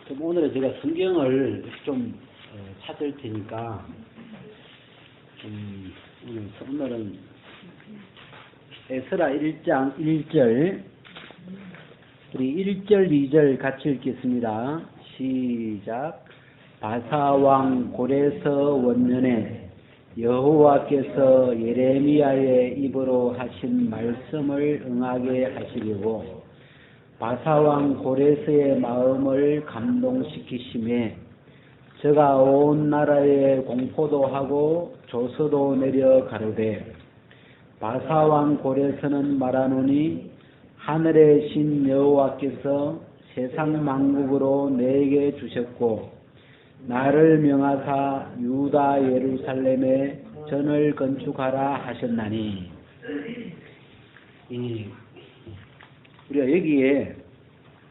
그럼 오늘은 제가 성경을 좀 찾을 테니까 오늘은 에스라 1장 1절 우리 1절 2절 같이 읽겠습니다. 시작. 바사왕 고레서 원년에 여호와께서 예레미야의 입으로 하신 말씀을 응하게 하시려고 바사왕 고레서의 마음을 감동시키심에 저가 온 나라에 공포도 하고 조서도 내려 가로되 바사왕 고레서는 말하노니 하늘의 신 여호와께서 세상 만국으로 내게 주셨고 나를 명하사 유다 예루살렘에 전을 건축하라 하셨나니. 우리가 여기에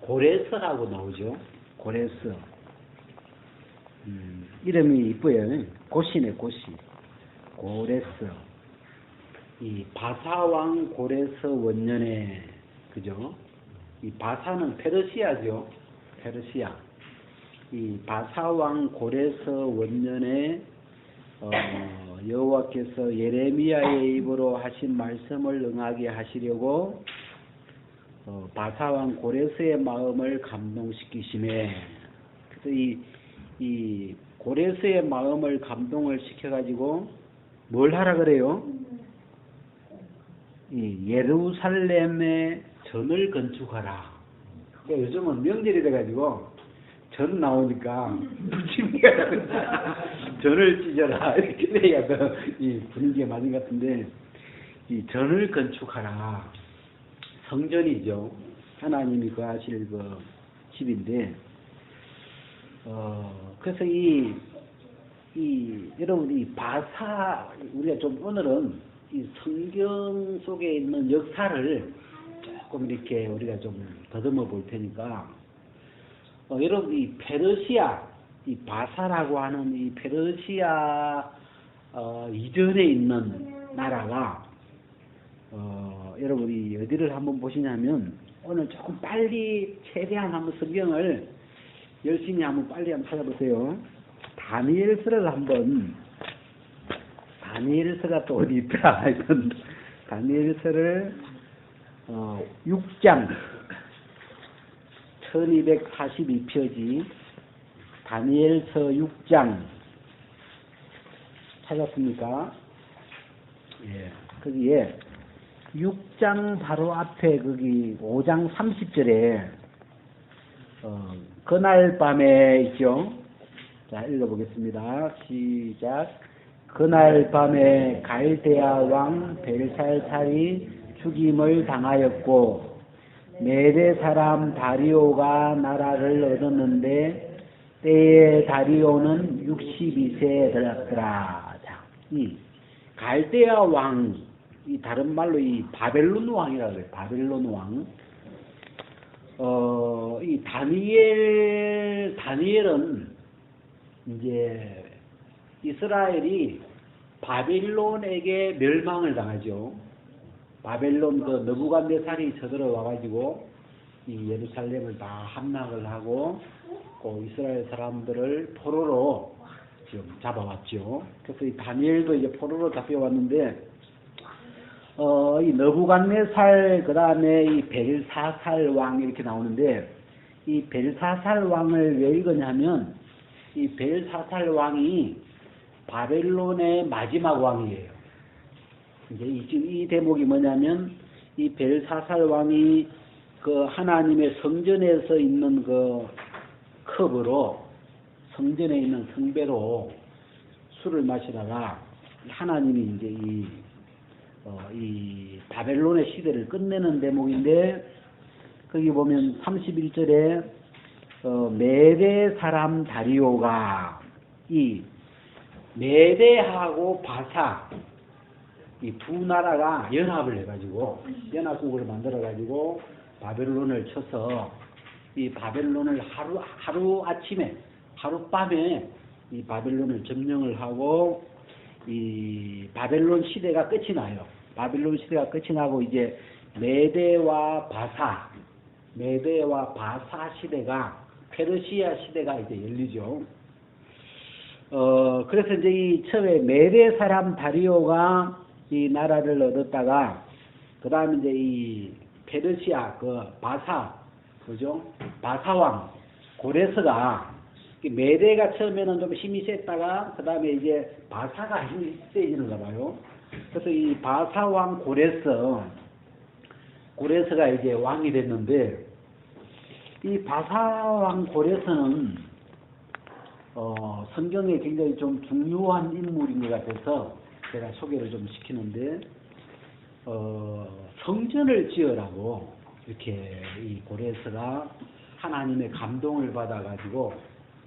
고레서라고 나오죠. 고레서. 이름이 이쁘요. 고시네, 고시. 고레서. 이 바사왕 고레서 원년에, 그죠? 이 바사는 페르시아죠. 페르시아. 이 바사왕 고레서 원년에 여호와께서 예레미야의 입으로 하신 말씀을 응하게 하시려고 바사왕 고레서의 마음을 감동시키심에, 그래서 이 고레서의 마음을 감동을 시켜가지고 뭘 하라 그래요? 이 예루살렘에 전을 건축하라. 그러니까 요즘은 명절이 돼가지고 전 나오니까 부침개가 전을 찢어라 이렇게 해야 이 분위기가 맞은 것 같은데, 이 전을 건축하라. 성전이죠. 하나님이 거하실 그 집인데, 그래서 여러분 이 바사, 우리가 좀 오늘은 이 성경 속에 있는 역사를 조금 이렇게 우리가 좀 더듬어 볼 테니까, 여러분 이 페르시아, 이 바사라고 하는 이 페르시아 이전에 있는 나라가 여러분이 어디를 한번 보시냐면, 오늘 조금 빨리 최대한 한번 성경을 열심히 한번 빨리 한번 찾아보세요. 다니엘서를 한번, 다니엘서가 또 어디 있더라. 다니엘서를 6장 1242표지 다니엘서 6장 찾았습니까? 예, 거기에 6장 바로 앞에 거기 5장 30절에 그날 밤에 있죠. 자, 읽어보겠습니다. 시작. 그날 밤에 갈대아 왕 벨살살이 죽임을 당하였고 메대 사람 다리오가 나라를 얻었는데 때에 다리오는 62세에 되었더라. 자, 이 갈대아 왕, 이 다른 말로 이 바벨론 왕이라고 해요. 바벨론 왕. 이 다니엘은 이제 이스라엘이 바벨론에게 멸망을 당하죠. 바벨론 그 느부갓네살이 쳐들어와가지고 이 예루살렘을 다 함락을 하고 그 이스라엘 사람들을 포로로 지금 잡아왔죠. 그래서 이 다니엘도 이제 포로로 잡혀왔는데, 이 느부갓네살, 그 다음에 이 벨사살 왕 이렇게 나오는데, 이 벨사살 왕을 왜 읽었냐면, 이 벨사살 왕이 바벨론의 마지막 왕이에요. 이제 이 대목이 뭐냐면, 이 벨사살 왕이 그 하나님의 성전에서 있는 그 컵으로, 성전에 있는 성배로 술을 마시다가 하나님이 이제 이 바벨론의 시대를 끝내는 대목인데, 거기 보면 31절에 메대 사람 다리오가, 이 메대하고 바사 이 두 나라가 연합을 해가지고 연합국을 만들어가지고 바벨론을 쳐서 이 바벨론을 하룻밤에 이 바벨론을 점령을 하고 이 바벨론 시대가 끝이 나요. 바벨론 시대가 끝이 나고 이제 메대와 바사 시대가 페르시아 시대가 이제 열리죠. 그래서 이제 이 처음에 메대 사람 다리오가 이 나라를 얻었다가, 그 다음에 이제 이 페르시아, 그죠? 바사왕, 고레스가, 메대가 처음에는 좀 힘이 셌다가, 그 다음에 이제 바사가 힘이 세지는가 봐요. 그래서 이 바사왕 고레스가 이제 왕이 됐는데, 이 바사왕 고레스는 성경에 굉장히 좀 중요한 인물인 것 같아서 제가 소개를 좀 시키는데, 성전을 지으라고 이렇게 이 고레스가 하나님의 감동을 받아가지고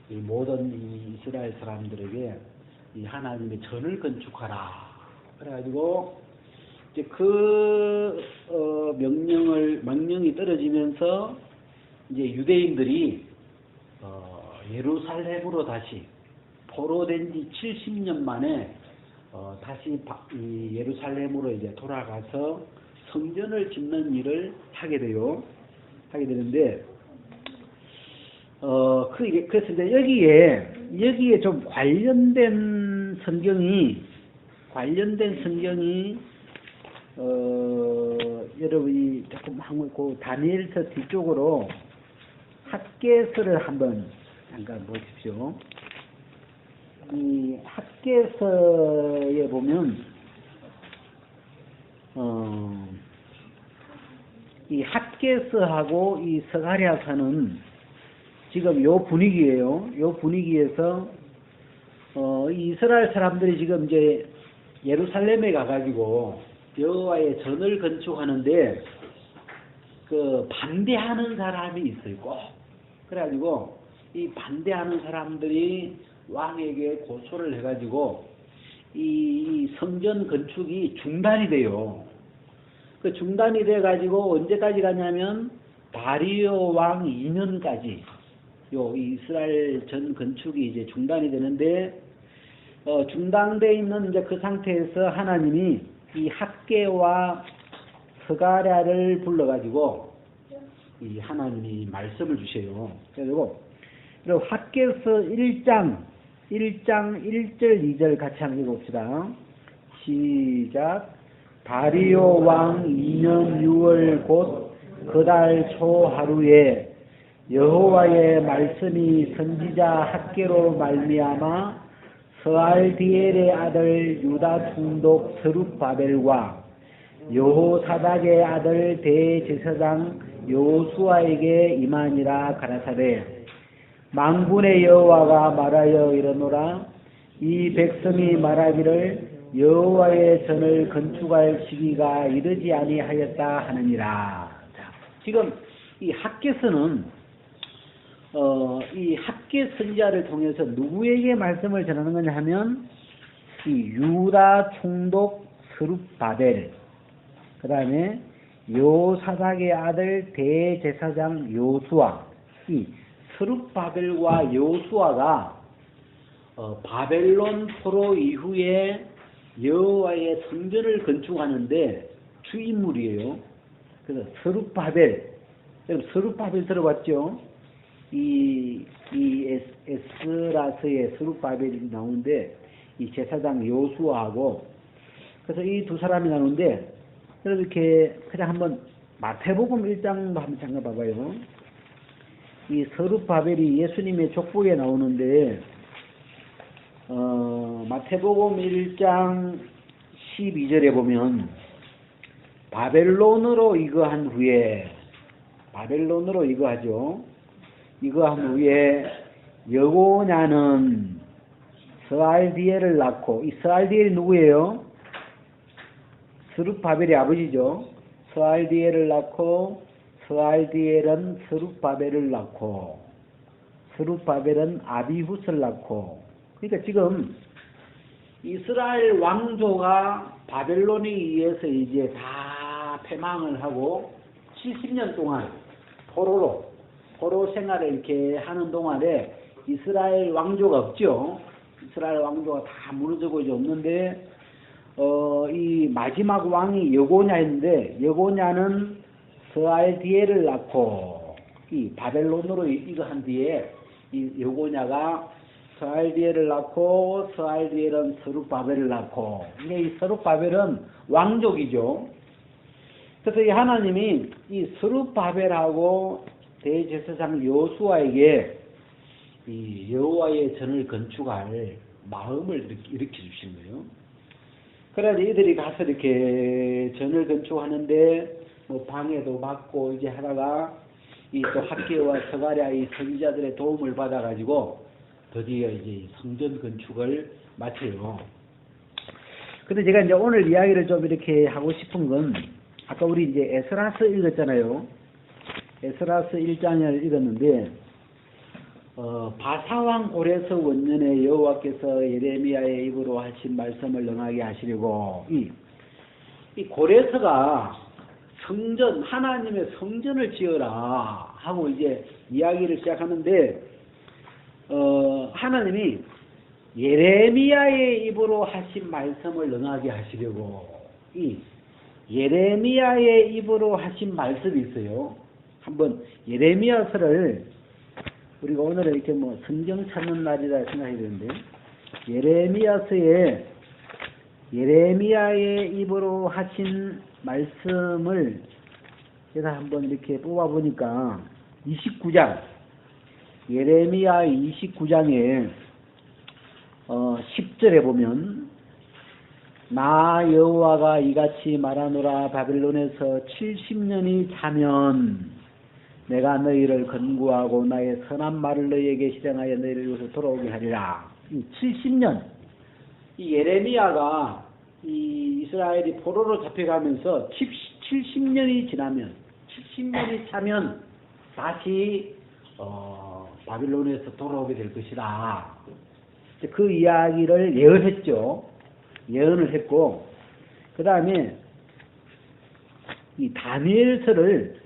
이 모든 이 이스라엘 사람들에게 이 하나님의 전을 건축하라. 그래가지고 이제 명령이 떨어지면서 이제 유대인들이 예루살렘으로 다시 포로된 지 70년 만에 다시 이 예루살렘으로 이제 돌아가서 성전을 짓는 일을 하게 되는데, 그래서 이제 여기에 좀 관련된 성경이, 여러분이 조금 그 다니엘서 뒤쪽으로 학개서를 한번 잠깐 보십시오. 이 학개서에 보면, 이 학개서하고 이 스가랴서는 지금 요 분위기예요. 요 분위기에서 이 이스라엘 사람들이 지금 이제 예루살렘에 가가지고 여호와의 전을 건축하는데 그 반대하는 사람이 있어요. 꼭. 그래가지고 이 반대하는 사람들이 왕에게 고소를 해가지고 이 성전 건축이 중단이 돼요. 그 중단이 돼가지고 언제까지 가냐면 다리오 왕 2년까지 요 이스라엘 전 건축이 이제 중단이 되는데, 중단돼 있는 이제 그 상태에서 하나님이 이 학개와 스가랴를 불러가지고 이 하나님이 말씀을 주셔요. 그리고 학개서 1장 1절 2절 같이 한번 읽어봅시다. 시작. 다리오 왕 2년 6월 곧 그 달 초 하루에 여호와의 말씀이 선지자 학개로 말미암아 스알디엘의 아들 유다 총독 스룹바벨과 여호사닥의 아들 대제사장 여호수아에게 임하니라. 가라사대 만군의 여호와가 말하여 이르노라. 이 백성이 말하기를 여호와의 전을 건축할 시기가 이르지 아니하였다 하느니라. 자, 지금 이 학개서는 이 학개 선지자를 통해서 누구에게 말씀을 전하는 거냐 하면 이 유다 총독 스룹바벨, 그 다음에 요사닥의 아들 대제사장 요수아. 이 스룹바벨과 요수아가 바벨론 포로 이후에 여호와의 성전을 건축하는데 주인물이에요. 그래서 스룹바벨, 여러분 스룹바벨 들어봤죠? 이 에스라서의 스룹바벨이 나오는데 이 제사장 요수아하고, 그래서 이 두 사람이 나오는데, 그래서 이렇게 그냥 한번 마태복음 1장도 한번 잠깐 봐봐요. 이 스룹바벨이 예수님의 족보에 나오는데, 마태복음 1장 12절에 보면 바벨론으로 이거한 후에, 바벨론으로 이거하죠. 이거한 후에 여고냐는 스알디엘을 낳고, 이 스알디엘이 누구예요? 스룹바벨의 아버지죠. 스알디엘을 낳고, 스알디엘은 스룹바벨을 낳고, 스룹바벨은 아비훗을 낳고. 그러니까 지금 이스라엘 왕조가 바벨론에 의해서 이제 다 패망을 하고 70년 동안 포로 생활을 이렇게 하는 동안에 이스라엘 왕조가 없죠. 이스라엘 왕조가 다 무너지고 이제 없는데, 이 마지막 왕이 여고냐인데, 여고냐는 스알디엘을 낳고, 이 바벨론으로 이거 한 뒤에 이 여고냐가 스알디엘을 낳고 스알디엘은 스룹바벨을 낳고 이게 이 스룹바벨은 왕족이죠. 그래서 이 하나님이 이 스룹바벨하고 대제사장 여호수아에게 이 여호와의 전을 건축할 마음을 일으켜 주신 거예요. 그래서 이들이 가서 이렇게 전을 건축하는데 뭐 방해도 받고 이제 하다가 이 또 학개와 스가랴 이 선지자들의 도움을 받아가지고 드디어 이제 성전 건축을 마쳐요. 근데 제가 이제 오늘 이야기를 좀 이렇게 하고 싶은 건 아까 우리 이제 에스라서 읽었잖아요. 에스라서 1장을 읽었는데 바사왕 고레서 원년에 여호와께서 예레미야의 입으로 하신 말씀을 응하게 하시려고 이 고레서가 성전 하나님의 성전을 지어라 하고 이제 이야기를 시작하는데 하나님이 예레미야의 입으로 하신 말씀을 응하게 하시려고 이 예레미야의 입으로 하신 말씀이 있어요. 한번 예레미야서를 우리가 오늘은 이렇게 뭐 성경 찾는 날이라 생각해야 되는데 예레미야서에 예레미야의 입으로 하신 말씀을 제가 한번 이렇게 뽑아보니까 29장 예레미야 29장에 10절에 보면 나 여호와가 이같이 말하노라 바벨론에서 70년이 차면 내가 너희를 건구하고 나의 선한 말을 너희에게 실행하여 너희를 이곳으로 돌아오게 하리라. 이 70년 이 예레미야가 이 이스라엘이 포로로 잡혀가면서 70년이 지나면 70년이 차면 다시 바빌론에서 돌아오게 될 것이다. 그 이야기를 예언했죠. 예언을 했고 그 다음에 이 다니엘서를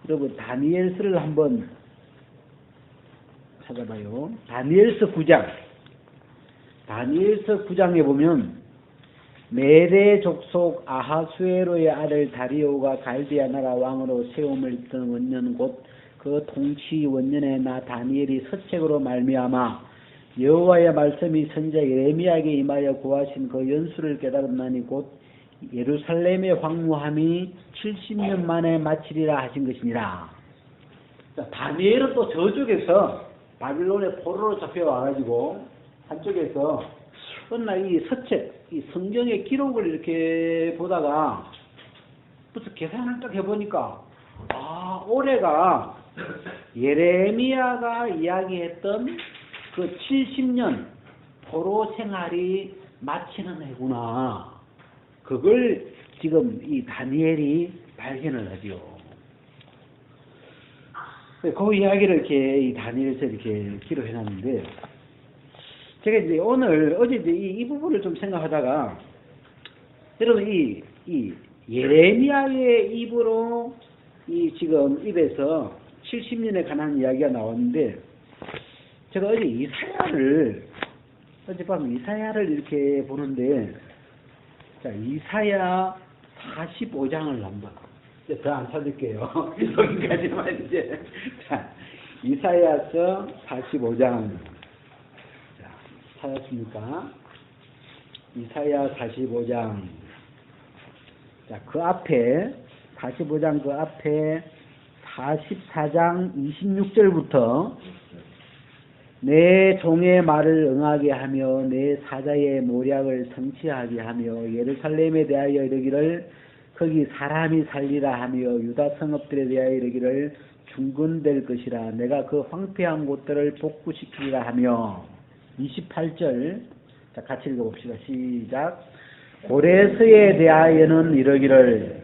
여러분 다니엘서를 한번 찾아봐요. 다니엘서 9장 다니엘서 9장에 보면 메대 족속 아하수에로의 아들 다리오가 갈디아 나라 왕으로 세움을 입던 원년 곧 그 통치 원년에 나 다니엘이 서책으로 말미암아 여호와의 말씀이 선지자 예레미야에게 임하여 구하신 그 연수를 깨달았나니 곧 예루살렘의 황무함이 70년 만에 마치리라 하신 것이니라. 다니엘은 또 저쪽에서 바빌론의 포로로 잡혀와가지고 한쪽에서 어느 날 이 서책, 이 성경의 기록을 이렇게 보다가 무슨 계산을 딱 해보니까 올해가 예레미야가 이야기했던 그 70년 포로 생활이 마치는 해구나. 그걸 지금 이 다니엘이 발견을 하죠. 그 이야기를 이렇게 이 다니엘에서 이렇게 기록해놨는데, 제가 이제 어제 이제 이 부분을 좀 생각하다가, 여러분 이 예레미야의 입으로 이 지금 입에서 70년에 관한 이야기가 나왔는데, 제가 어제 어젯밤 이사야를 이렇게 보는데, 자, 이사야 45장을 한번, 더 안 찾을게요. 여기까지만 이제. 자, 이사야서 45장. 자, 찾았습니까? 이사야 45장. 자, 그 앞에, 45장 그 앞에 44장 26절부터 내 종의 말을 응하게 하며 내 사자의 모략을 성취하게 하며 예루살렘에 대하여 이르기를 거기 사람이 살리라 하며 유다 성읍들에 대하여 이르기를 중건될 것이라 내가 그 황폐한 곳들을 복구시키리라 하며 28절 자 같이 읽어봅시다. 시작. 고레스에 대하여는 이르기를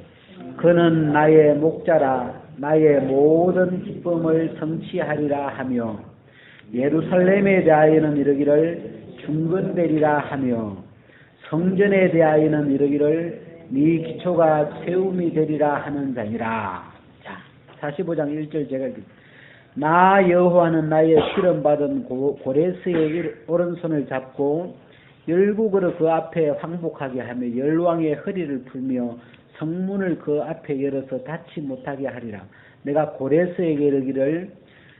그는 나의 목자라 나의 모든 기쁨을 성취하리라 하며 예루살렘에 대하여는 이르기를 중건되리라 하며 성전에 대하여는 이르기를 네 기초가 세움이 되리라 하는 자니라. 자, 45장 1절 제가 나 여호와는 나의 실험받은 고레스의 오른손을 잡고 열국으로 그 앞에 황복하게 하며 열왕의 허리를 풀며 성문을 그 앞에 열어서 닫지 못하게 하리라. 내가 고레스에게 이르기를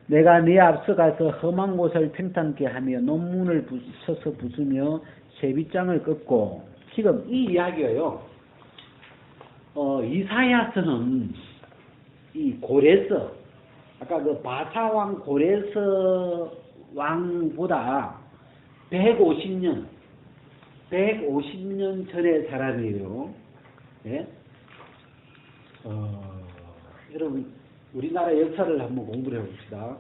내가 네 앞서 가서 험한 곳을 평탄케 하며 논문을 쳐서 부수며 세빗장을 꺾고 지금 이 이야기가요. 이사야서는 이 고레스 아까 그 바사왕 고레스 왕보다 150년 전의 사람이에요. 예? 여러분 우리나라 역사를 한번 공부를 해봅시다.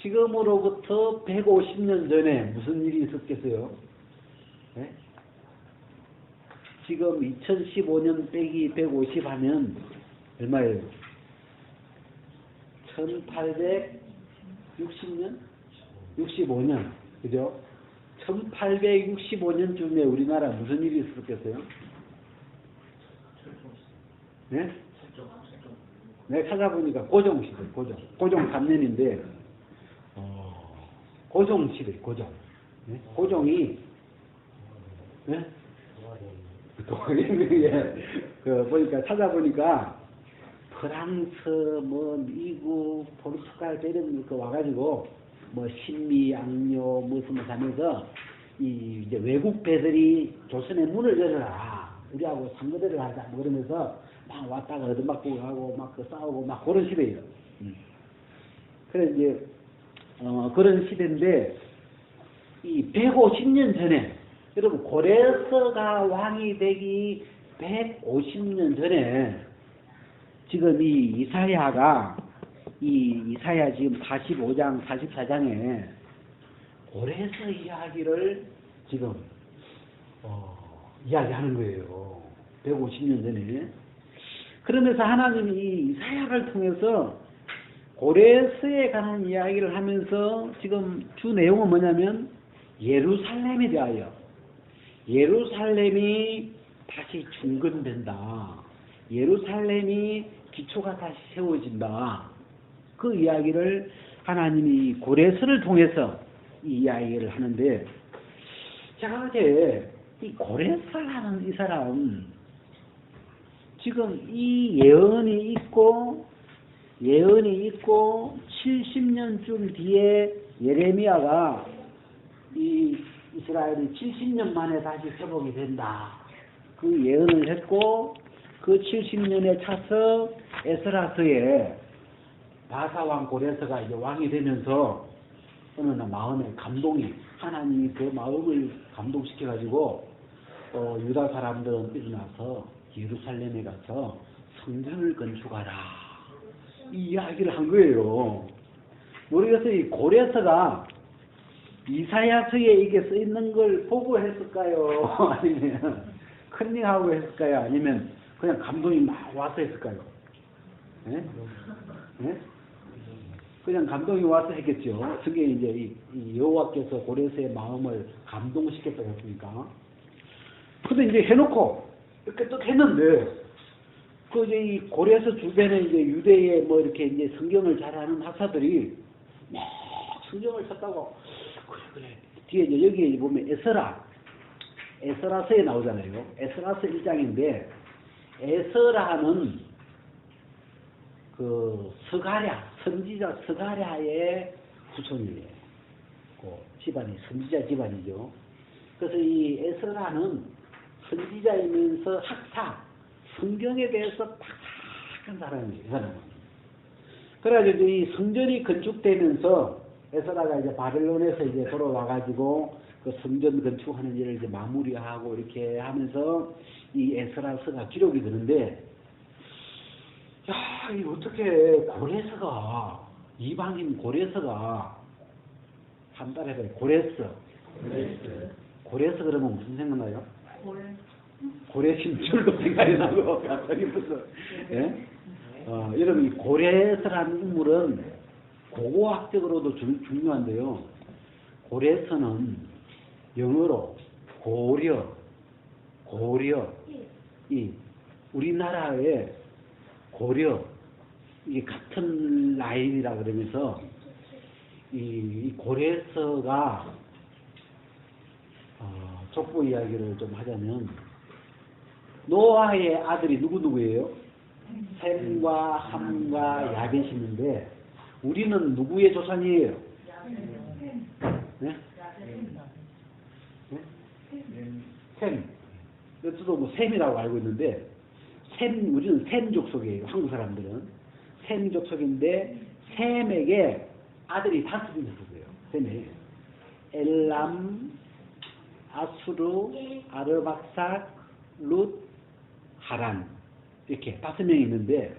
지금으로부터 150년 전에 무슨 일이 있었겠어요? 예? 지금 2015년 빼기 150 하면 얼마예요? 1860년? 65년. 그죠? 1865년쯤에 우리나라 무슨 일이 있었겠어요? 네? 내가 찾아보니까 고종시대, 고종 3년인데, 고종시대, 고종. 네? 고종이, 네? 보니까, 찾아보니까, 프랑스, 미국, 포르투갈, 이런 거 와가지고, 신미, 양료, 무슨 하면서, 이제 외국 배들이 조선의 문을 열어라. 우리하고 상거래를 하자. 그러면서, 막 왔다가 얻어맞고 하고, 싸우고, 그런 시대예요. 그래, 이제, 그런 시대인데, 이 150년 전에, 여러분, 고레스가 왕이 되기 150년 전에, 지금 이 이사야 지금 45장, 44장에 고레스 이야기를 지금, 이야기하는 거예요. 150년 전에. 그러면서 하나님이 이 이사야를 통해서 고레스에 관한 이야기를 하면서 지금 주 내용은 뭐냐면 예루살렘에 대하여 예루살렘이 다시 중건된다. 예루살렘이 기초가 다시 세워진다. 그 이야기를 하나님이 고레스를 통해서 이 이야기를 하는데 제가 어제 이 고레스라는 이 사람 지금 이 예언이 있고 70년쯤 뒤에 예레미야가 이 이스라엘이 70년 만에 다시 회복이 된다. 그 예언을 했고 그 70년에 차서 에스라서에 바사왕 고레스가 이제 왕이 되면서 어느 날 마음에 감동이 하나님이 그 마음을 감동시켜가지고 유다 사람들은 일어나서 예루살렘에 가서 성전을 건축하라 이 이야기를 한 거예요. 모르겠어요. 이 고레스가 이사야서에 이게 써 있는 걸 보고 했을까요? 아니면 컨닝하고 했을까요? 아니면 그냥 감동이 막 와서 했을까요? 네? 네? 그냥 감동이 와서 했겠죠. 그게 이제 이 여호와께서 고레스의 마음을 감동시켰다고 했으니까. 근데 이제 해놓고 이렇게 또 했는데 그 이제 이 고레스 주변에 이제 유대에 이렇게 이제 성경을 잘하는 학사들이 막 성경을 찾다고 그래 뒤에 이제 여기에 보면 에스라서에 나오잖아요. 에스라서 1장인데 에스라는 그 선지자 스가랴의 후손이에요. 그 집안이 선지자 집안이죠. 그래서 이 에스라는 선지자이면서 학사, 성경에 대해서 탁탁한 사람이에요. 이 사람은. 그래가지고 이 성전이 건축되면서 에스라가 이제 바벨론에서 이제 돌아와가지고 그 성전 건축하는 일을 이제 마무리하고 이렇게 하면서 이 에스라서가 기록이 되는데, 야, 이 어떻게 고레스가, 이방인 고레스가, 한 달 해봐요. 고레스 그러면 무슨 생각나요? 고레신 줄도 생각이 나고, 갑자기 무슨, 예? 여러분, 이 고레스라는 인물은 고고학적으로도 중요한데요. 고레스는 영어로 고려, 이 우리나라의 고려, 이게 같은 라인이라 그러면서 이 고레스가 족보 이야기를 좀 하자면 노아의 아들이 누구예요? 셈과 함과 야벳이 있는데 우리는 누구의 조상이에요? 네? 네? 셈. 저도 뭐 셈이라고 알고 있는데 우리는 셈 족속이에요. 한국 사람들은 셈 족속인데 셈에게 아들이 5명 있었어요. 셈에 엘람, 아수르, 아르박삭, 룻, 하란 이렇게 5명이 있는데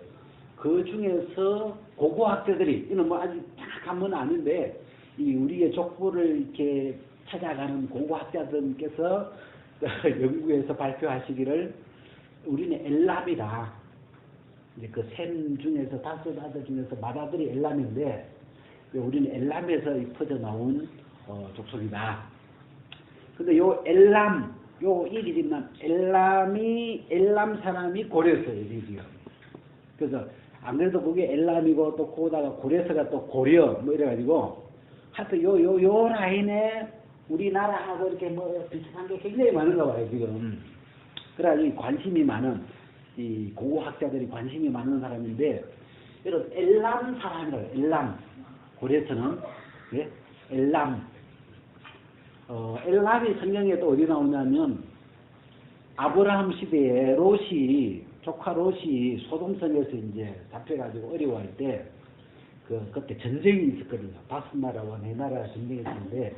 그 중에서 고고학자들이 이는 뭐 아직 정확한 건 아닌데 이 우리의 족보를 이렇게 찾아가는 고고학자들께서 영국에서 발표하시기를 우리는 엘람이다. 이제 그 셈 중에서 5 아들 중에서 맏아들이 엘람인데 우리는 엘람에서 퍼져 나온 족속이다. 근데 요 엘람 요 일이지만 엘람 사람이 고려였어요 지금. 그래서 안 그래도 그게 엘람이고 또 거기다가 고려서가 또 고려 뭐 이래가지고 하여튼 요 라인에 우리나라하고 이렇게 뭐 비슷한 게 굉장히 많은가 봐요 지금. 그래가지고 관심이 많은 이 고고학자들이 관심이 많은 사람인데 이런 엘람 사람이라고 엘람 고려서는 예? 엘람 엘람이 성경에 또 어디 나오냐면 아브라함 시대에 조카 롯이 소돔성에서 이제 잡혀가지고 어려워할 때 그때 전쟁이 있었거든요. 바스나라와 네 나라 전쟁이 있었는데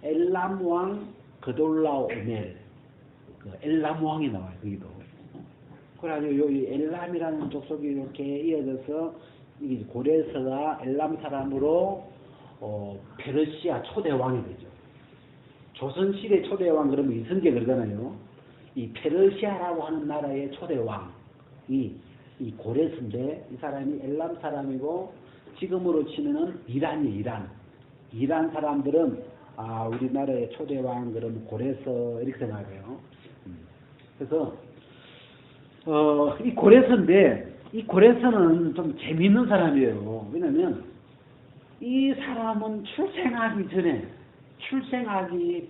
엘람 왕 그돌라오멜 엘람 왕이 나와요. 거기도. 그래가지고 여기 엘람이라는 족속이 이렇게 이어져서 이 고레서가 엘람 사람으로 페르시아 초대 왕이 되죠. 조선시대 초대 왕 그러면 이성계 그러잖아요. 이 페르시아라고 하는 나라의 초대 왕이 이 고레서인데 이 사람이 엘람 사람이고 지금으로 치면은 이란 사람들은 우리나라의 초대 왕 그러면 고레서 이렇게 생각해요. 그래서 이 고레서인데 이 고레서는 좀 재미있는 사람이에요. 왜냐면 이 사람은 출생하기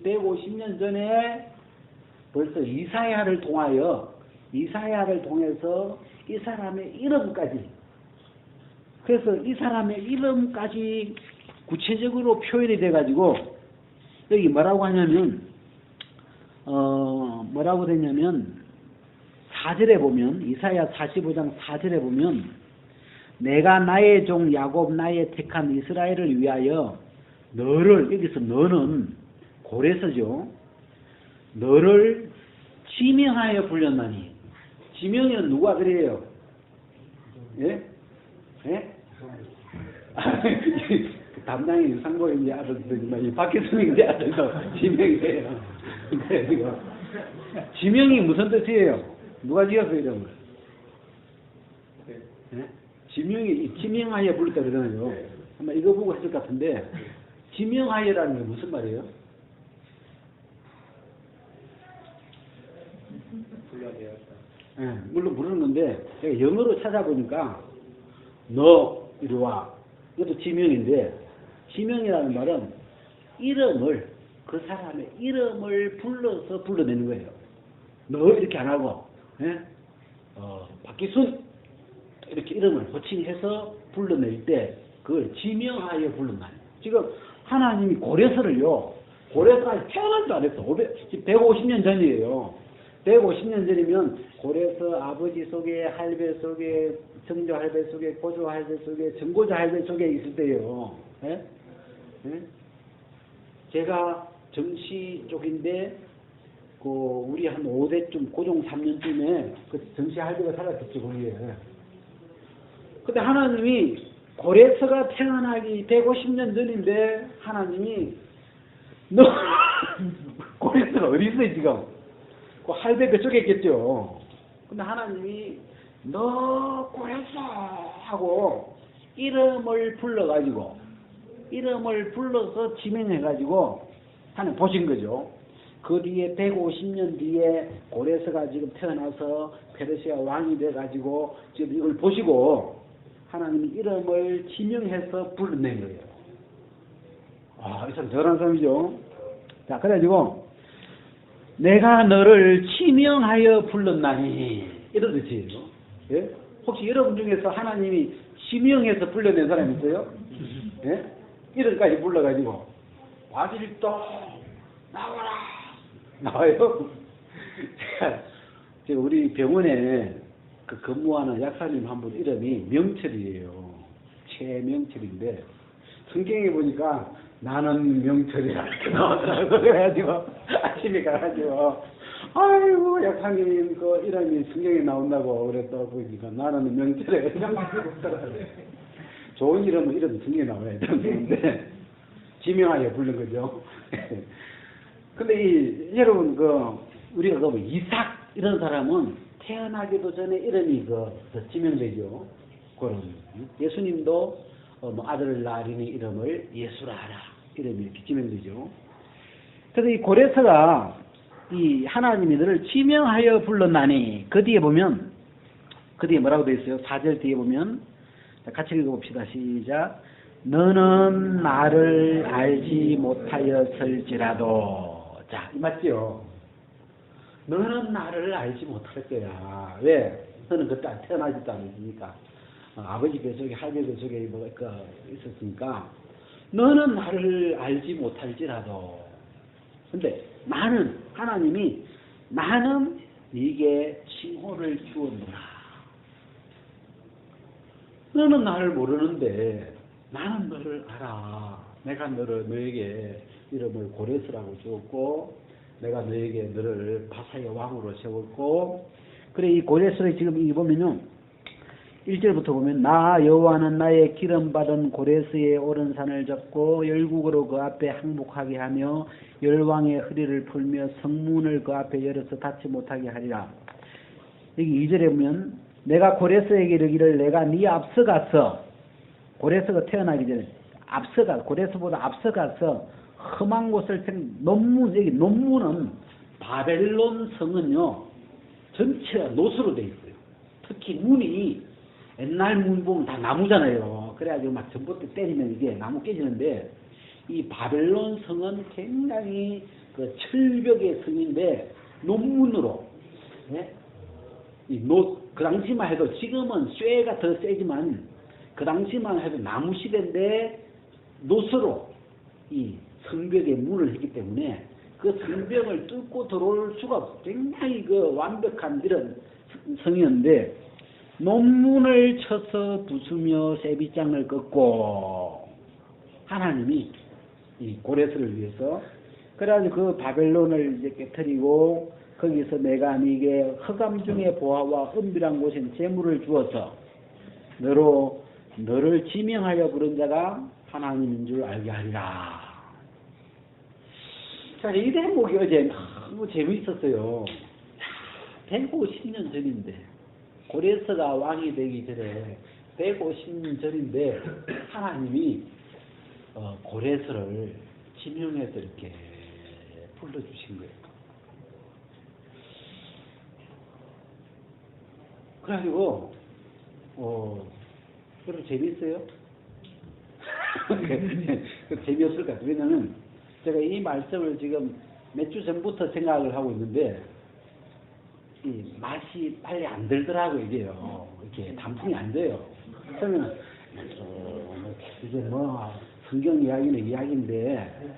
150년 전에 벌써 이사야를 통해서 이 사람의 이름까지 그래서 이 사람의 이름까지 구체적으로 표현이 돼가지고 여기 뭐라고 하냐면 뭐라고 되냐면 4절에 보면 이사야 45장 4절에 보면 내가 나의 종 야곱 나의 택한 이스라엘을 위하여 너를 여기서 너는 고레서죠. 너를 지명하여 불렸나니 지명이는 누가 그래요? 예? 예? 담당이 유상보인지 아들들이지만 박혜성인지 아들도 지명이에요. 지명이 무슨 뜻이에요? 누가 지었어요 이름을? 예? 지명하여 불렀다 그러잖아요. 아마 이거 보고 했을 것 같은데 지명하여라는 게 무슨 말이에요? 예, 물론 부르는 건데 제가 영어로 찾아보니까 너 이리 와 이것도 지명인데 지명이라는 말은 이름을 그 사람의 이름을 불러서 불러내는 거예요. 너 이렇게 안 하고 예? 박기순 이렇게 이름을 호칭해서 불러낼 때 그걸 지명하여 불른다. 지금 하나님이 고레서가 태어나지도 않았어. 150년 전이에요. 150년 전이면 고레서 아버지 속에 할배 속에 정조 할배 속에 고조 할배 속에 정고조 할배 속에 있을 때예요. 예? 예? 제가 정시 쪽인데 우리 한 5대쯤 고종 3년쯤에 그 정시 할배가 살았겠지 거기에. 근데 하나님이 고레서가 태어나기 150년 전인데 하나님이 너 고레서가 어디 있어요 지금? 그 할배 그쪽에 있겠죠. 근데 하나님이 너 고레서 하고 이름을 불러서 지명해가지고 하나님 보신 거죠. 그 뒤에 150년 뒤에 고레서가 지금 태어나서 페르시아 왕이 돼가지고 지금 이걸 보시고 하나님이 이름을 지명해서 불러낸 거예요. 이 사람 저런 사람이죠. 자, 그래가지고 내가 너를 지명하여 불렀나니 이런 뜻이에요. 예? 혹시 여러분 중에서 하나님이 지명해서 불러낸 사람 있어요? 예? 이름까지 불러가지고 바질도 나와라 나와요. 제가 우리 병원에 그 근무하는 약사님 한 분 이름이 명철이에요. 최명철인데 성경에 보니까 나는 명철이라 이렇게 나오더라고. 그래가지고 아침에 가가지고 아이고 약사님 그 이름이 성경에 나온다고 그랬다 보니까 나는 명철이라 그냥 바꾸더라고요. 좋은 이름은 이름 성경에 나와야 되는데 지명하여 부른 거죠. 근데 여러분 우리가 이삭 이런 사람은 태어나기도 전에 이름이 지명되죠. 그런 예수님도 아들을 낳으니 이름을 예수라 하라 이름이 이렇게 지명되죠. 그래서 이 고레스가 이 하나님이 너를 지명하여 불렀나니 그 뒤에 뭐라고 되어 있어요? 4절 뒤에 보면 같이 읽어봅시다. 시작. 너는 나를 알지 못하였을지라도. 자, 맞죠? 너는 나를 알지 못할 거야. 왜? 너는 그때 태어나지도 않으니까. 아버지 뱃속에 할배 뱃속에 뭐가 있었으니까 너는 나를 알지 못할지라도. 근데 하나님이 나는 네게 칭호를 주었노라. 너는 나를 모르는데 나는 너를 알아. 내가 너에게 이름을 고레스라고 주었고 내가 너를 바사의 왕으로 세웠고. 그래 이 고레스를 지금 이 보면요 1절부터 보면 나 여호와는 나의 기름 받은 고레스의 오른 산을 잡고 열국으로 그 앞에 항복하게 하며 열왕의 허리를 풀며 성문을 그 앞에 열어서 닫지 못하게 하리라. 여기 2절에 보면 내가 고레스에게 이르기를 내가 네 앞서가서 고레스가 태어나기 전에 고레스보다 앞서가서 험한 곳을 여기 논문은 바벨론 성은요 전체가 노수로 돼 있어요. 특히 문이 옛날 문 보면 다 나무잖아요. 그래가지고 막 전봇대 때리면 이게 나무 깨지는데 이 바벨론 성은 굉장히 철벽의 성인데 논문으로 그 당시만 해도 지금은 쇠가 더 세지만 그 당시만 해도 나무 시대인데 노수로 이 성벽에 문을 했기 때문에 그 성벽을 뚫고 들어올 수가 굉장히 완벽한 이런 성이었는데 논문을 쳐서 부수며 세비장을 꺾고 하나님이 이 고레스를 위해서 그래가지고 그 바벨론을 이제 깨뜨리고 거기서 내가 네게 흑암 중의 보화와 은밀한 곳엔 재물을 주어서 너를 지명하여 부른 자가 하나님인 줄 알게 하리라. 자, 이 대목이 어제 너무 재미있었어요. 150년 전인데 고레스가 왕이 되기 전에 150년 전인데 하나님이 고레스를 지명해서 이렇게 불러주신 거예요. 그래가지고 별로 재미있어요? 재미없을 것 같아요. 왜냐면 제가 이 말씀을 지금 몇 주 전부터 생각을 하고 있는데 이 맛이 빨리 안 들더라고요. 이게요. 이렇게 단풍이 안 돼요. 그러면 이게 성경 이야기는 이야기인데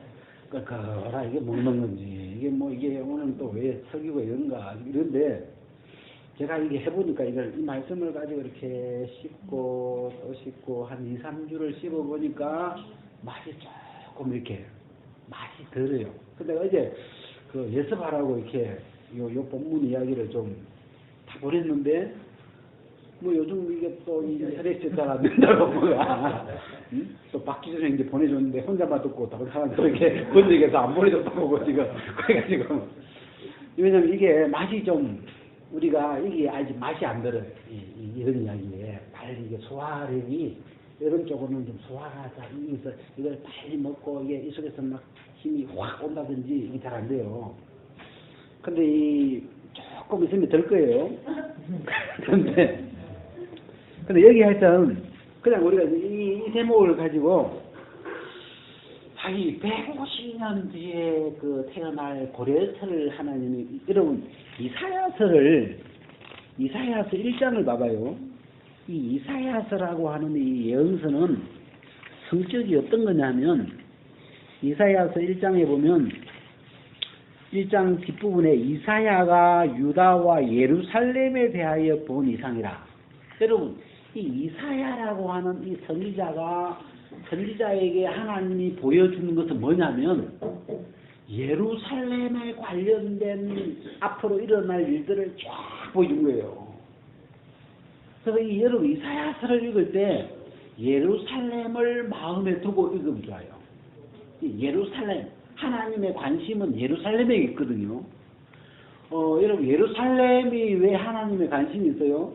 이게 먹는 건지 이게 오늘 또 왜 석이고 이런가 이런데 제가 이게 해보니까 이 말씀을 가지고 이렇게 씹고 또 씹고 한 2, 3주를 씹어보니까 맛이 조금 이렇게 맛이 덜해요. 근데 어제 예습하라고 이렇게 요 본문 이야기를 좀 다 보냈는데 요즘 이게 또 인터넷에 잘 안 된다고 또 박기준 이제 보내줬는데 혼자만 듣고 다른 사람도 이렇게 번역해서 안 보내줬다고 지금 그래가지고 왜냐면 이게 맛이 좀 우리가 이게 아직 맛이 안 들어요. 이런 이야기에 빨리 이게 소화력이 이런 쪽으로는 좀 소화가 잘 있어서 이걸 빨리 먹고 이게 이 속에서 막 힘이 확 온다든지 이게 잘 안 돼요. 근데 조금 있으면 될 거예요. 근데 여기 하여튼 그냥 우리가 이 제목을 가지고 자기 150년 뒤에 태어날 고레스를 하나님이 여러분 이사야서 1장을 봐봐요. 이 이사야서라고 하는 이 예언서는 성격이 어떤 거냐면 이사야서 1장에 보면 1장 뒷부분에 이사야가 유다와 예루살렘에 대하여 본 이상이라. 여러분, 이 이사야라고 하는 이 선지자에게 하나님이 보여주는 것은 뭐냐면 예루살렘에 관련된 앞으로 일어날 일들을 쫙 보여준 거예요. 그래서 여러분 이사야서를 읽을 때 예루살렘을 마음에 두고 읽으면 좋아요. 예루살렘, 하나님의 관심은 예루살렘에 있거든요. 여러분 예루살렘이 왜 하나님의 관심이 있어요?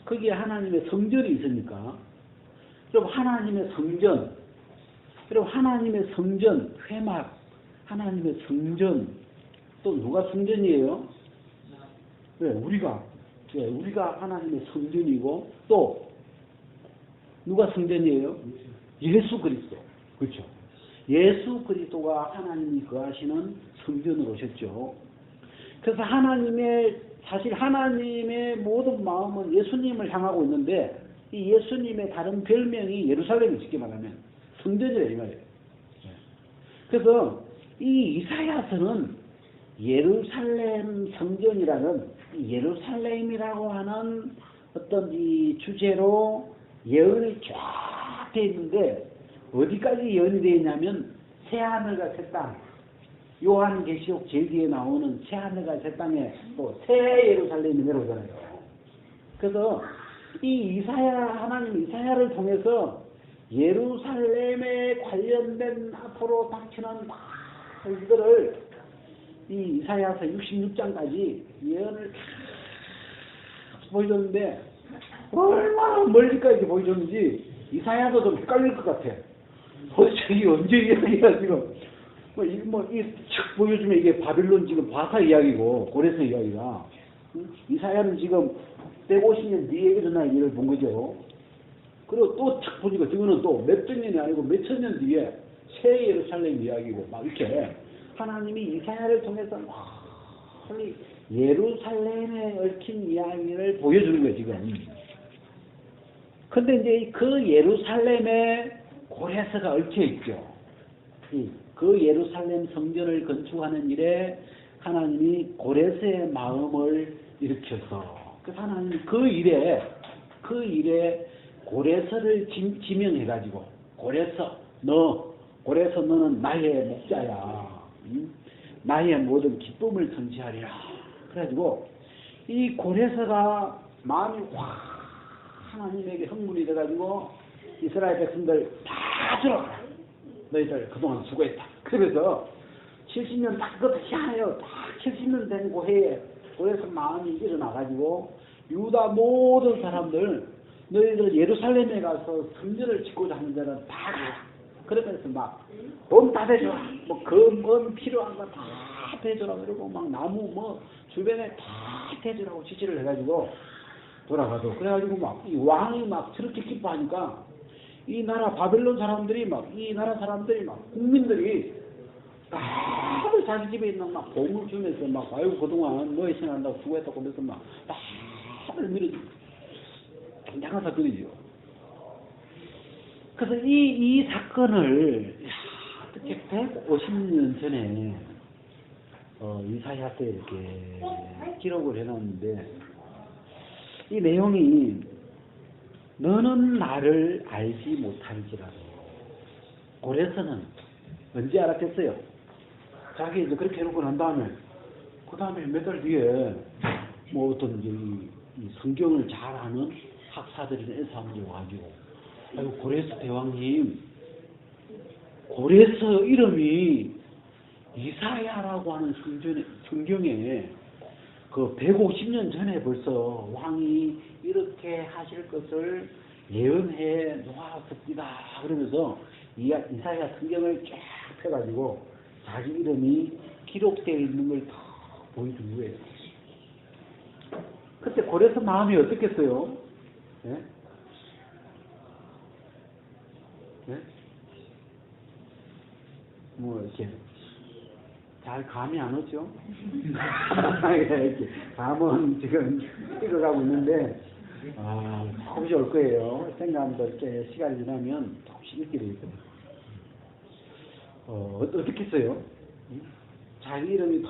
거기에 하나님의 성전이 있으니까. 여러분 하나님의 성전, 여러분 하나님의 성전 회막, 하나님의 성전, 또 누가 성전이에요? 네, 우리가 하나님의 성전이고 또 누가 성전이에요? 예수 그리스도. 그렇죠. 예수 그리스도가 하나님이 거하시는 성전으로 오셨죠. 그래서 사실 하나님의 모든 마음은 예수님을 향하고 있는데 이 예수님의 다른 별명이 예루살렘이 쉽게 말하면 성전이라 이 말이에요. 그래서 이 이사야서는 예루살렘 성전이라는 예루살렘이라고 하는 어떤 이 주제로 예언이 쫙 돼 있는데 어디까지 예언이 되어 있냐면 새하늘과 새 땅, 요한계시록 제일 뒤에 나오는 새하늘과 새 땅에 또 새 예루살렘이 내려오잖아요. 그래서 이 하나님 이사야를 통해서 예루살렘에 관련된 앞으로 닥치는 일들을 이 이사야서 66장까지 예언을 다 보여줬는데 얼마나 멀리까지 보여줬는지 이사야도 좀 헷갈릴 것 같아. 저기 언제 이야기야 지금? 쭉 보여주면 이게 바빌론 지금 바사 이야기고 고레스 이야기가. 이사야는 지금 150년 뒤에 일어날 일을 본 거죠. 그리고 또 쭉 보니까 지금은 또 몇백 년이 아니고 몇천 년 뒤에 새 예루살렘 이야기고 막 이렇게 하나님이 이사야를 통해서 멀리 예루살렘에 얽힌 이야기를 보여주는 거예요 지금. 근데 이제 그 예루살렘에 고레스가 얽혀 있죠. 그 예루살렘 성전을 건축하는 일에 하나님이 고레스의 마음을 일으켜서 그래서 하나님이 그 일에 고레스를 지명해가지고 고레스 너는 나의 목자야. 나의 모든 기쁨을 선지하리라. 그래가지고 이 고레스가 마음이 확 하나님에게 흥분이 돼가지고 이스라엘 백성들 다 들어가라. 너희들 그동안 수고했다. 그래서 70년 딱 그것도 희한해요. 딱 70년 된 고해에 고레스 마음이 일어나가지고 유다 모든 사람들 너희들 예루살렘에 가서 성전을 짓고자 하는 자는 다 가라. 그러면서 막 돈 다 대줘라. 금 필요한 거 다 대줘라. 그러고 막 나무 주변에 다 대줘라고 지시를 해가지고 돌아가도 그래가지고 이 왕이 저렇게 기뻐하니까 이 나라 바벨론 사람들이 이 나라 사람들이 국민들이 다들 자기 집에 있는 봉을 주면서 아이고 그동안 너희 신한다고 수고했다고 그래서 다들 밀어주고 굉장한 사건이죠. 그래서 이 사건을 어떻게 150년 전에 이사야 때 이렇게 기록을 해놨는데 이 내용이 너는 나를 알지 못할지라도 고레스는 언제 알았겠어요? 자기 이제 그렇게 해놓고 난 다음에 그 다음에 몇 달 뒤에 어떤 이 성경을 잘 아는 학사들이나 이런 사람들이 와가지고 아이고 고레스 대왕님 고레스 이름이 이사야라고 하는 성경에 그 150년 전에 벌써 왕이 이렇게 하실 것을 예언해 놓았습니다. 그러면서 이사야 성경을 쫙 펴가지고 자기 이름이 기록되어 있는 걸 다 보여준 거예요. 그때 고레스 마음이 어떻겠어요? 예? 예? 이렇게 잘 감이 안 오죠? 이렇게 감은 지금 익어가고 있는데 조금씩 올 거예요. 생각합니다. 이렇게 시간이 지나면 조금씩 읽게 되거든요. 어떻게 써요? 자기 이름이 다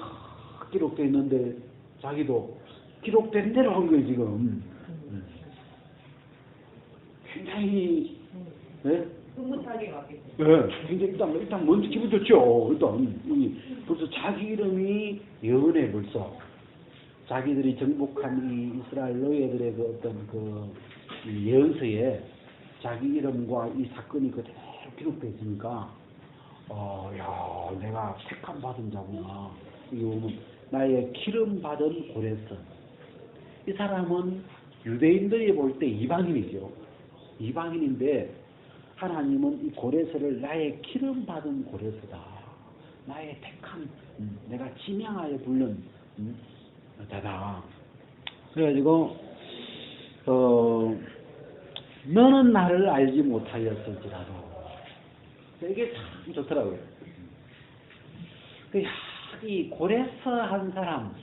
기록되어 있는데 자기도 기록된 대로 한 거예요, 지금. 굉장히, 네? 흐뭇하게 갔겠죠. 네, 굉장히 일단 먼저 기분 좋죠. 일단, 벌써 자기 이름이 예언해 벌써. 자기들이 정복한 이 이스라엘 노예들의 그 어떤 이 예언서에 자기 이름과 이 사건이 그대로 기록되어 있으니까, 야, 내가 택함 받은 자구나. 이게 보면, 나의 기름 받은 고레스. 이 사람은 유대인들이 볼 때 이방인이죠. 이방인인데, 하나님은 이 고레스를 나의 기름 받은 고레스다. 나의 택함, 내가 지명하여 부른, 자다. 그래가지고, 너는 나를 알지 못하였을지라도. 이게 참 좋더라고요. 이 고레스 한 사람,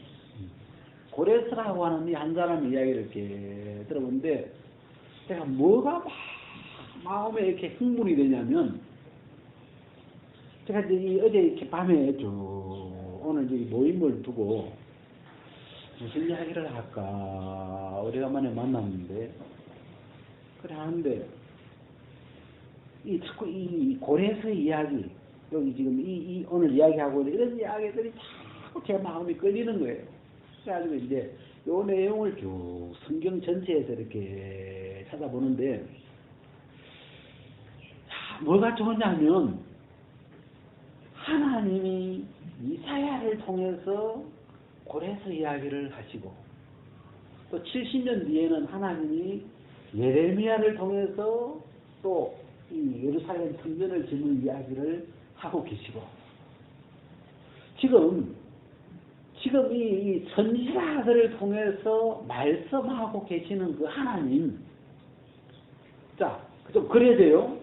고레스라고 하는 이 한 사람 이야기를 이렇게 들어보는데, 제가 뭐가 막 마음에 이렇게 흥분이 되냐면, 제가 이제 어제 이렇게 밤에 오늘 이제 모임을 두고, 무슨 이야기를 할까, 오래간만에 만났는데, 그래 하는데, 자꾸 이 고레스 이야기, 여기 지금 오늘 이야기하고 이런 이야기들이 자꾸 제 마음이 끌리는 거예요. 그래가지고 이제 요 내용을 쭉 성경 전체에서 이렇게 찾아보는데, 뭐가 좋냐면, 하나님이 이사야를 통해서 고레스 이야기를 하시고, 또 70년 뒤에는 하나님이 예레미야를 통해서 또 이 예루살렘 성전을 짓는 이야기를 하고 계시고, 지금 이 선지자들을 통해서 말씀하고 계시는 그 하나님, 자, 좀 그래야 돼요.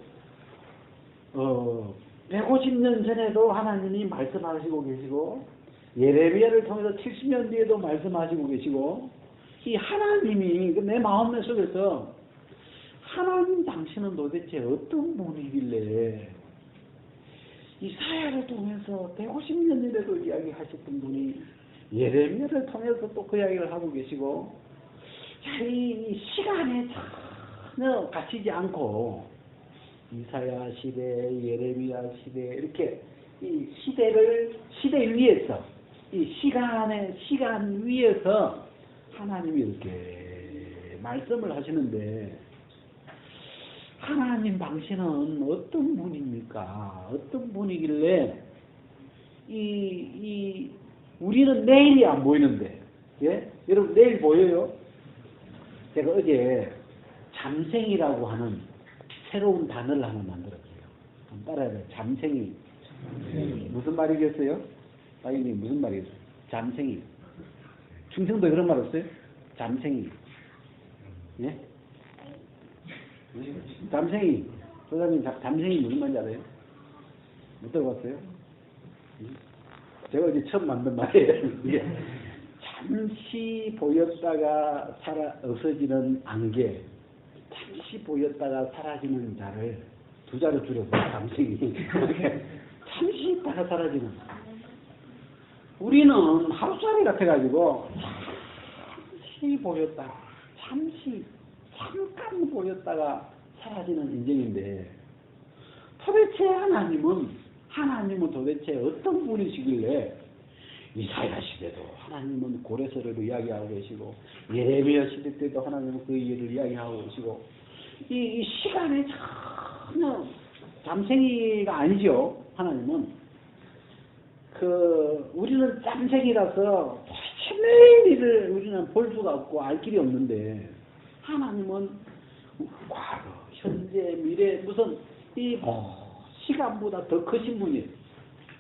150년 전에도 하나님이 말씀하시고 계시고, 예레미야를 통해서 70년 뒤에도 말씀하시고 계시고, 이 하나님이 내 마음 속에서 하나님 당신은 도대체 어떤 분이길래 이사야를 통해서 150년 전에도 이야기하셨던 분이 예레미야를 통해서 또 그 이야기를 하고 계시고, 이 시간에 전혀 갇히지 않고 이사야 시대, 예레미야 시대, 이렇게 이 시대 위에서, 이 시간 위에서 하나님이 이렇게 말씀을 하시는데, 하나님 당신은 어떤 분입니까? 어떤 분이길래, 우리는 내일이 안 보이는데, 예? 여러분, 내일 보여요? 제가 어제 잠생이라고 하는 새로운 단어를 하나 만들었어요. 한번 따라야 돼요. 잠생이. 무슨 말이겠어요? 아이님, 무슨 말이겠어요? 잠생이. 충청도에 그런 말 없어요? 잠생이. 예? 잠생이. 소장님, 잠생이 무슨 말인지 알아요? 못 들어봤어요? 제가 어제 처음 만든 말이에요. 이게 잠시 보였다가 없어지는 안개, 잠시 보였다가 사라지는 자를 두 자로 줄여서 잠생이. 잠시 있다가 사라지는. 우리는 하루살이 같아가지고 잠시 보였다가, 잠깐 보였다가 사라지는 인생인데, 도대체 하나님은 도대체 어떤 분이시길래, 이사야 시대도 하나님은 고레스를 이야기하고 계시고, 예레미야 시대 때도 하나님은 그 일을 이야기하고 계시고, 이 시간에 전혀 잠생이가 아니죠. 하나님은 우리는 잠생이라서 도대체 내일을 우리는 볼 수가 없고 알 길이 없는데, 하나님은 과거, 현재, 미래, 무슨 시간보다 더 크신 분이에요.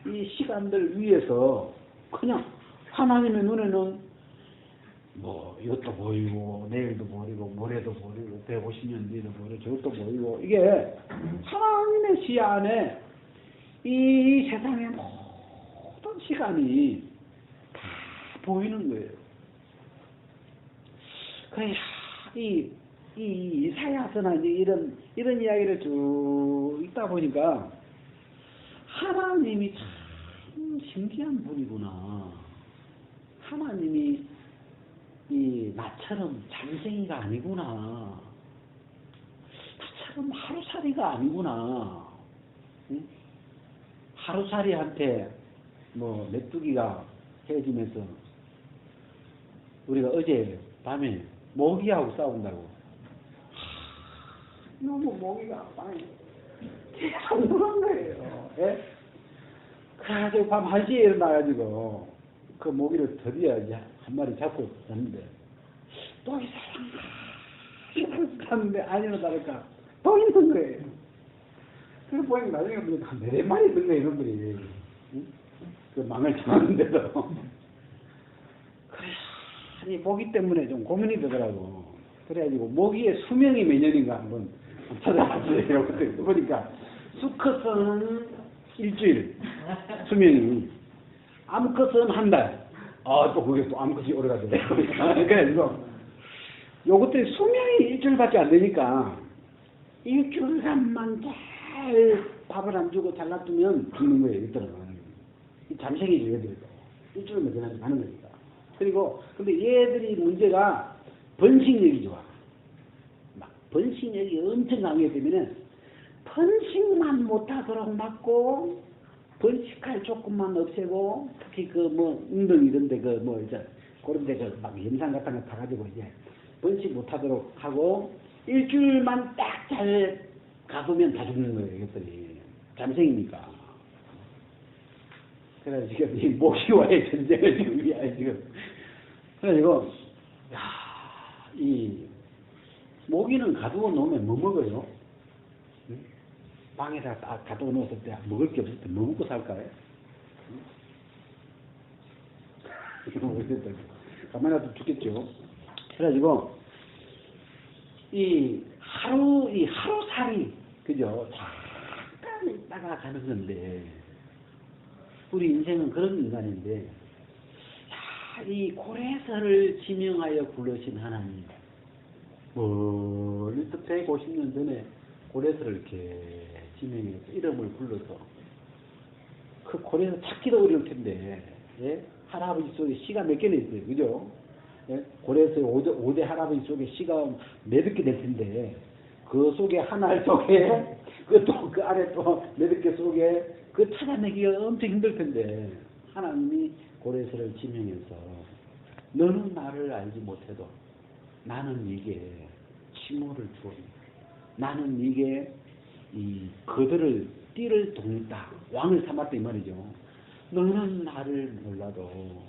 이 시간들 위에서 그냥 하나님의 눈에는 이것도 보이고, 내일도 보이고, 모레도 보이고, 150년 뒤에도 보이고, 저것도 보이고, 이게 하나님의 시야 안에 이 세상의 모든 시간이 다 보이는 거예요. 그래, 이 이사야서나 이제 이런 이야기를 쭉 읽다 보니까 하나님이 참 신기한 분이구나. 하나님이 나처럼 잠생이가 아니구나. 나처럼 하루살이가 아니구나. 응? 하루살이한테 뭐 메뚜기가 헤어지면서 우리가 어제 밤에 모기하고 싸운다고. 너무 모기가 많이 계속 누른 거예요. 예? 그래가지고 밤 1시에 일어나가지고 그 모기를 드디어 이제 한 마리 잡고 잤는데 또 이상한가 잤는데 아니나 다를까 또 있는 거예요. 그래서 보니까 나중에 보니까 한 4마리 든 거예요, 이놈들이. 응? 그 망을 쳐놨는데도. 그래, 아니 모기 때문에 좀 고민이 되더라고. 그래가지고 모기의 수명이 몇 년인가 한번 찾아봤어요. 그때 보니까 수컷은 일주일 수명이, 암컷은 한 달. 또 그게 또 암컷이 오래 가더라고요. 그래가지고 요것들이 수명이 일주일밖에 안 되니까 일주일간만 잘 밥을 안 주고 잘 놔두면 죽는 거예요. 이들은 잠생이 얘들이고 일주일만 지나지 가는 거니까. 그리고 근데 얘들이 문제가 번식력이 좋아. 막 번식력이 엄청 강하기 때문에 번식만 못하도록 막고 번식할 조금만 없애고 특히 그 뭐 웅덩이 이런데 그 뭐 이제 그런데 그 막 염산 같은 거 타가지고 이제 번식 못하도록 하고 일주일만 딱 잘 가보면 다 죽는 거예요. 이것들이 잠생이니까. 그래서 지금 이 모기와의 전쟁을 지금 위하여 지금 그래가지고 이 모기는 가두어 놓으면 뭐 먹어요? 응? 방에다 가두어 놓았을 때 먹을 게 없을 때 뭐 먹고 살까요? 가만히 놔두면 죽겠죠. 그래가지고 이 하루살이 그죠? 잠깐 있다가 가는 건데 우리 인생은 그런 인간인데 이 고레서를 지명하여 부르신 하나님, 멀리서 150년 전에 고레서를 이렇게 지명해서 이름을 불러서 그 고레서 찾기도 어려울 텐데, 예? 할아버지 속에 시가 몇 개나 있어요, 그죠? 예? 고레서의 5대 할아버지 속에 시가 몇백 개 될 텐데 그 속에 하나 속에 그 아래 또 몇백 개 속에 그 찾아내기가 엄청 힘들 텐데 하나님이 고레서를 지명해서 너는 나를 알지 못해도 나는 네게 칭호를 주었다. 나는 네게 이 그들을 띠를 돕다. 왕을 삼았다 이 말이죠. 너는 나를 몰라도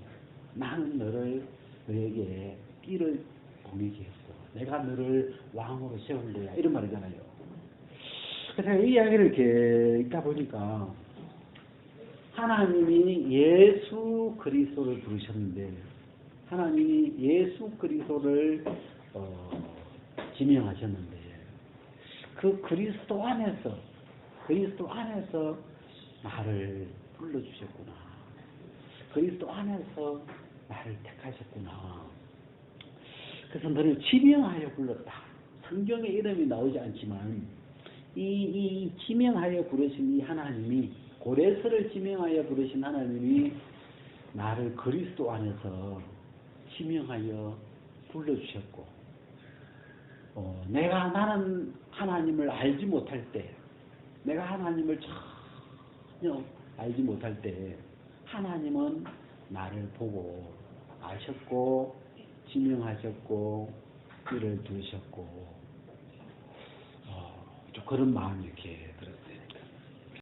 나는 너에게 띠를 보내게 했어. 내가 너를 왕으로 세울 거야. 이런 말이잖아요. 그래서 이 이야기를 이렇게 읽다 보니까 하나님이 예수 그리스도를 부르셨는데 하나님이 예수 그리스도를 지명하셨는데 그 그리스도 안에서 나를 불러주셨구나. 그리스도 안에서 나를 택하셨구나. 그래서 너를 지명하여 불렀다. 성경에 이름이 나오지 않지만 이 지명하여 부르신 이 하나님이 고레서를 지명하여 부르신 하나님이 나를 그리스도 안에서 지명하여 불러주셨고 나는 하나님을 알지 못할 때 내가 하나님을 전혀 알지 못할 때 하나님은 나를 보고 아셨고 지명하셨고 이를 두셨고 좀 그런 마음이 이렇게 들었어요.